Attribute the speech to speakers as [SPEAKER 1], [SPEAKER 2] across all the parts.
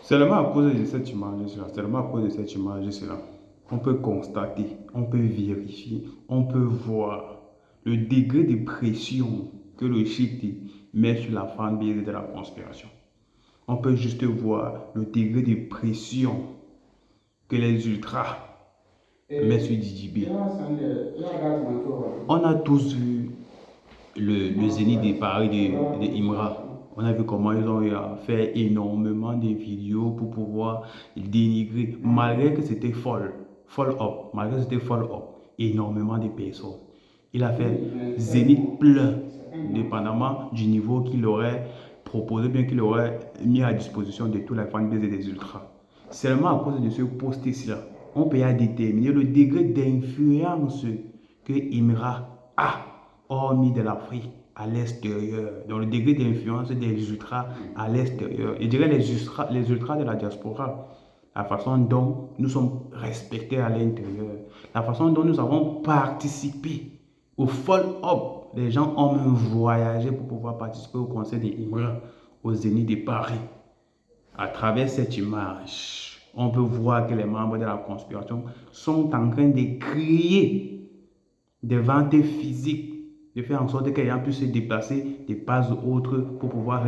[SPEAKER 1] Seulement à cause de cette image-là, seulement à cause de cette image-là, on peut constater, on peut vérifier, on peut voir le degré de pression que le shit met sur la fanbase de la conspiration. On peut juste voir le degré de pression que les ultras mettent sur DJB. On a tous vu le Zénith de Paris de Imra. On a vu comment ils ont fait énormément de vidéos pour pouvoir dénigrer, malgré que c'était malgré que c'était fall up, énormément de personnes. Il a fait Zénith plein, dépendamment du niveau qu'il aurait proposé, bien qu'il aurait mis à disposition de tous les fanbases et des ultras. Seulement à cause de ce post-ci, on peut déterminer le degré d'influence que Imra a hormis de l'Afrique à l'extérieur. Donc le degré d'influence des ultras à l'extérieur. Je dirais les ultras de la diaspora. La façon dont nous sommes respectés à l'intérieur. La façon dont nous avons participé au follow-up. Les gens ont même voyagé pour pouvoir participer au concert des Imra au Zénith de Paris. À travers cette image, on peut voir que les membres de la conspiration sont en train de créer des ventes physiques, de faire en sorte que les gens puissent se déplacer de pas autres pour pouvoir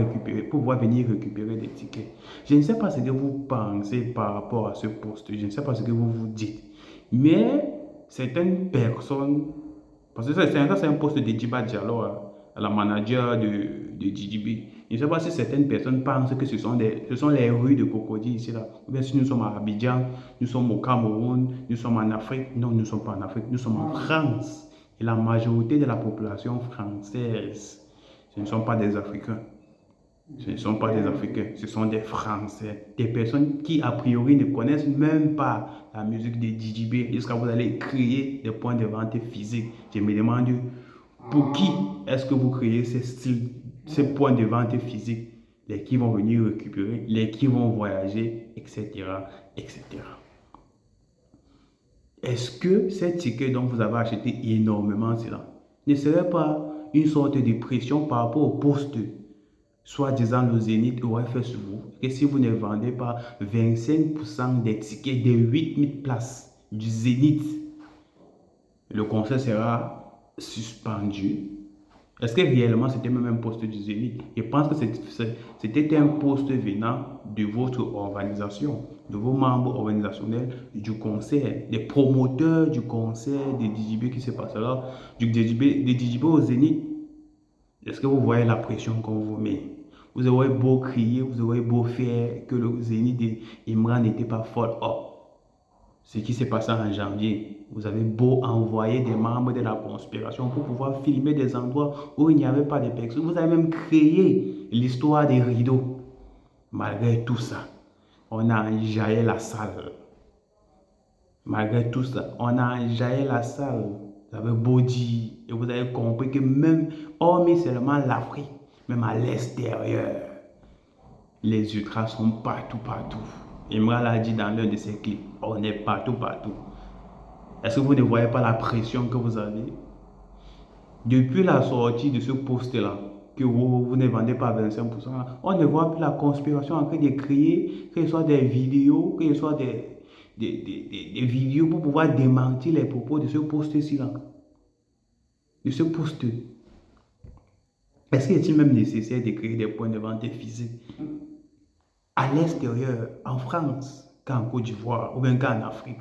[SPEAKER 1] venir récupérer des tickets. Je ne sais pas ce que vous pensez par rapport à ce poste, je ne sais pas ce que vous vous dites, mais certaines personnes, parce que ça c'est un poste de Djiba Diallo, la manager de DJB. Je ne sais pas si certaines personnes pensent que ce sont les rues de Cocody ici là. Ou bien si nous sommes à Abidjan, nous sommes au Cameroun, nous sommes en Afrique. Non, nous ne sommes pas en Afrique, nous sommes en France. Et la majorité de la population française, ce ne sont pas des Africains. Ce ne sont pas des Africains, ce sont des Français. Des personnes qui, a priori, ne connaissent même pas la musique de DJB jusqu'à vous allez créer des points de vente physiques. Je me demande, pour qui est-ce que vous créez ces points de vente physiques? Les qui vont venir récupérer, les qui vont voyager, etc. etc. Est-ce que ces tickets dont vous avez acheté énormément cela ne serait pas une sorte de pression par rapport au poste soi-disant le Zénith aurait fait sur vous, et si vous ne vendez pas 25% des tickets des 8000 places du Zénith, le concert sera suspendu? Est-ce que réellement c'était même un poste du Zénith? Je pense que c'était un poste venant de votre organisation, de vos membres organisationnels du concert, des promoteurs du concert de DJB qui se passe là, du DJB au Zénith. Est-ce que vous voyez la pression qu'on vous met? Vous aurez beau crier, vous aurez beau faire que le Zénith d'Imran n'était pas fort. Oh, ce qui s'est passé en janvier, vous avez beau envoyer des membres de la conspiration pour pouvoir filmer des endroits où il n'y avait pas de personnes. Vous avez même créé l'histoire des rideaux. Malgré tout ça, on a enjaillé la salle. Malgré tout ça, on a enjaillé la salle. Vous avez beau dire, et vous avez compris que même, hormis seulement l'Afrique, même à l'extérieur, les ultras sont partout. Imran l'a dit dans l'un de ses clips, on est partout. Est-ce que vous ne voyez pas la pression que vous avez? Depuis la sortie de ce poste-là, que vous ne vendez pas 25%, on ne voit plus la conspiration en train de créer, que ce soit des vidéos, que ce soit des vidéos pour pouvoir démentir les propos de ce poste-ci. De ce poste. Est-ce qu'il est même nécessaire de créer des points de vente physiques à l'extérieur, en France, qu'en Côte d'Ivoire, ou bien qu'en Afrique,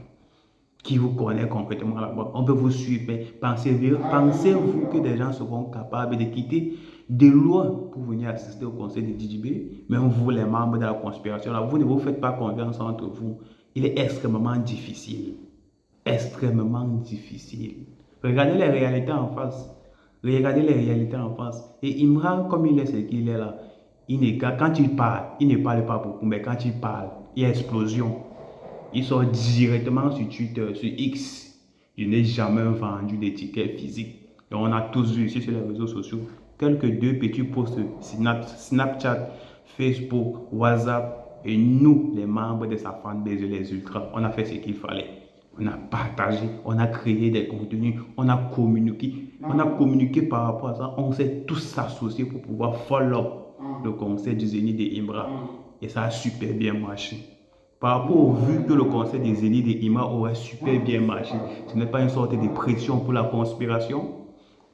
[SPEAKER 1] qui vous connaît complètement là-bas? On peut vous suivre, mais pensez-vous que des gens seront capables de quitter de loin pour venir assister au conseil de DJB? Même vous, les membres de la conspiration, là, vous ne vous faites pas confiance entre vous. Il est extrêmement difficile. Extrêmement difficile. Regardez les réalités en face. Regardez les réalités en face. Et Imran, comme il est ce qu'il est là, quand il parle, il ne parle pas beaucoup, mais quand il parle, il y a explosion. Il sort directement sur Twitter, sur X. Je n'ai jamais vendu des tickets physiques. Donc on a tous vu ici sur les réseaux sociaux quelques deux petits posts Snapchat, Facebook, WhatsApp. Et nous, les membres de sa fanbase, les ultras, on a fait ce qu'il fallait. On a partagé, on a créé des contenus, on a communiqué. On a communiqué par rapport à ça. On s'est tous associés pour pouvoir follow le concert du Zénith de Imra. et ça a super bien marché. Par rapport au vu que le conseil des Zénith et IMA aurait super bien marché, ce n'est pas une sorte de pression pour la conspiration.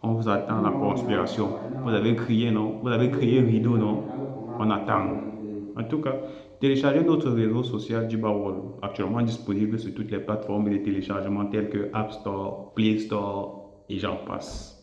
[SPEAKER 1] On vous attend la conspiration. Vous avez crié, non? Vous avez crié rideau, non? On attend. En tout cas, téléchargez notre réseau social du Bawol, actuellement disponible sur toutes les plateformes de téléchargement telles que App Store, Play Store et j'en passe.